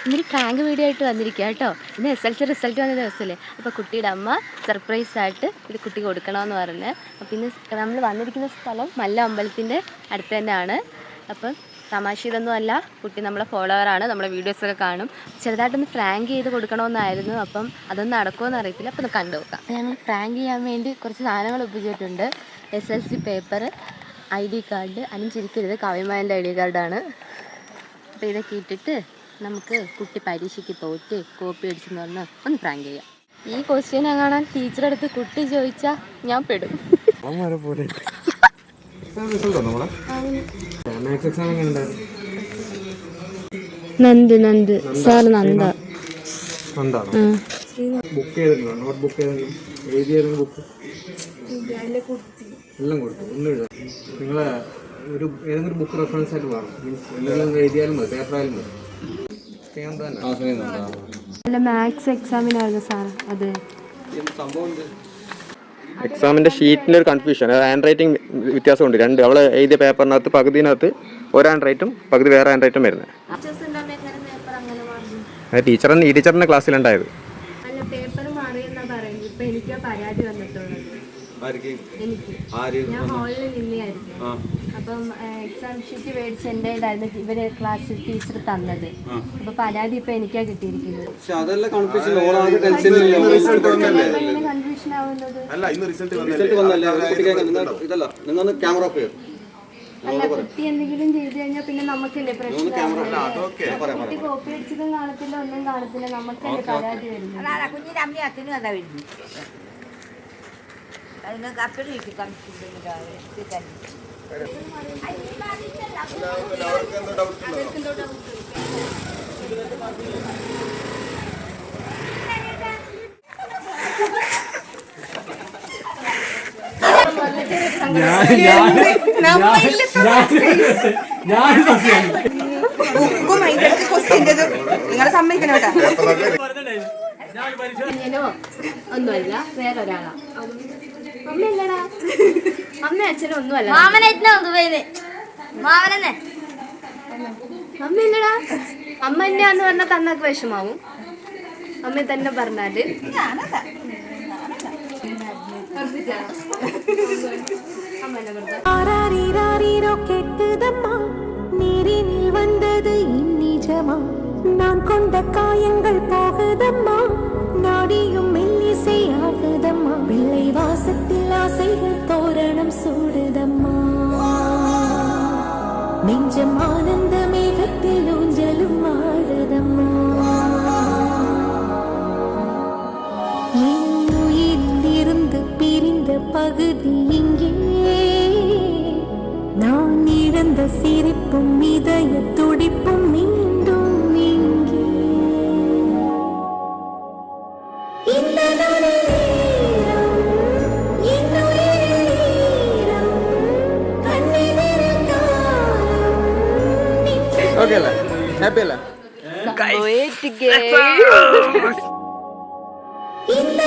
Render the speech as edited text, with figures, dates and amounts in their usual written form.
ഇന്നൊരു prank video ആയിട്ട് വന്നിരിക്കുക കേട്ടോ. ഇന്ന് SLC റിസൾട്ട് വന്ന ദിവസമല്ലേ. അപ്പോൾ കുട്ടിയുടെ അമ്മ സർപ്രൈസായിട്ട് ഇത് കുട്ടി കൊടുക്കണമെന്ന് പറഞ്ഞ്. അപ്പോൾ ഇന്ന് നമ്മൾ വന്നിരിക്കുന്ന സ്ഥലം മല്ല അമ്പലത്തിൻ്റെ അടുത്ത് തന്നെയാണ്. അപ്പം തമാശ ഇതൊന്നും അല്ല, കുട്ടി നമ്മളെ ഫോളോവറാണ്, നമ്മളെ വീഡിയോസൊക്കെ കാണും. ചെറുതായിട്ടൊന്ന് പ്രാങ്ക് ചെയ്ത് കൊടുക്കണമെന്നായിരുന്നു. അപ്പം അതൊന്നും നടക്കുമെന്ന് അറിയത്തില്ല. അപ്പോൾ ഒന്ന് കണ്ടു നോക്കാം. ഞങ്ങൾ പ്രാങ്ക് ചെയ്യാൻ വേണ്ടി കുറച്ച് സാധനങ്ങൾ ഒപ്പിച്ചിട്ടുണ്ട്. SLC പേപ്പർ, ID കാർഡ്, അനിഞ്ചിരിക്കരുത് കാവ്യമായൻ്റെ ID കാർഡാണ്. അപ്പോൾ ഇതൊക്കെ ഇട്ടിട്ട് നമുക്ക് കുട്ടി പരീക്ഷയ്ക്ക് തോറ്റ് കോപ്പി അടിച്ചെന്ന് പറഞ്ഞാൽ ഒന്ന് പ്രാങ്ക് ചെയ്യാം. ഈ ക്വസ്റ്റ്യൻ കാണാൻ ടീച്ചറെടുത്ത് കുട്ടി ചോദിച്ചാൽ ഞാൻ പെടും. നന്ദ് സാർ നന്ദ എല്ലാം കൊടുത്തു. നിങ്ങളെ ഒരു ഏതെങ്കിലും ബുക്ക് റെഫറൻസ് ആയിട്ട് വേണം. മീൻസ് എഴുതിയാലും മതി, പേപ്പറായാലും മതി. മാത്സ് എക്സാമിനായിരുന്നു സാർ. അത് എക്സാമിന്റെ ഷീറ്റിന്റെ ഒരു കൺഫ്യൂഷൻ, ഹാൻഡ് റൈറ്റിംഗ് വ്യത്യാസമുണ്ട്. രണ്ട് അവള് എഴുതിയ പേപ്പറിനകത്ത് പകുതിനകത്ത് ഒരു ഹാൻഡ് റൈറ്റും പകുതി വേറെ ഹാൻഡ് റൈറ്റും വരുന്നത്. അത് ടീച്ചറിന്റെ ക്ലാസ്സിലുണ്ടായത്. ഞാൻ ഹാളിൽ നിന്നെയായിരുന്നു. അപ്പം എക്സാം ഷീറ്റ് മേടിച്ച് എൻ്റെ ഇതായിരുന്നു ഇവര് ക്ലാസ്സിൽ ടീച്ചർ തന്നത്. അപ്പൊ പരാതി ഇപ്പൊ എനിക്കാ കിട്ടിയിരിക്കുന്നത്. കൺഫ്യൂഷൻ ആവുന്നത് അല്ല, കുട്ടി എന്തെങ്കിലും ചെയ്ത് കഴിഞ്ഞാൽ പിന്നെ നമുക്കല്ലേ പ്രശ്നം. കുട്ടി കോപ്പി അടിച്ചതും കാണത്തില്ല, ഒന്നും കാണത്തില്ല, നമുക്കല്ലേ പരാതി വരുന്നത്. നിങ്ങളെ സമ്മതിക്കണോ? ഒന്നുമല്ല, വേറൊരാളാ. അമ്മയല്ലടാ, അമ്മ അച്ഛനും ഒന്നുമല്ല. അമ്മയല്ലടാ, അമ്മ തന്നെയാന്ന് പറഞ്ഞാൽ തന്നൊക്കെ വിഷമാവും. അമ്മ തന്നെ പറഞ്ഞാല് நான் கொண்ட காயங்கள் போகுதம்மா, நாடியும் மெல்லிசையாகுதம்மா, பிள்ளை வாசத்தில் ஆசைகள் தோரணம் சூடுதம்மா, நெஞ்சம் ஆனந்த மேகத்தில் ஊஞ்சலும் ஆடுதம்மா, என் உயிரிலிருந்து பிரிந்த பகுதி இங்கே, நான் இழந்த சிரிப்பும் இதய துடிப்பும் மீண்டும் இங்கே, இந்த நேரம் என் உயிரில் கண்ணில் இருந்தாலும் ഓക്കെ അല്ലേ? ഹാപ്പി അല്ലേ? இந்த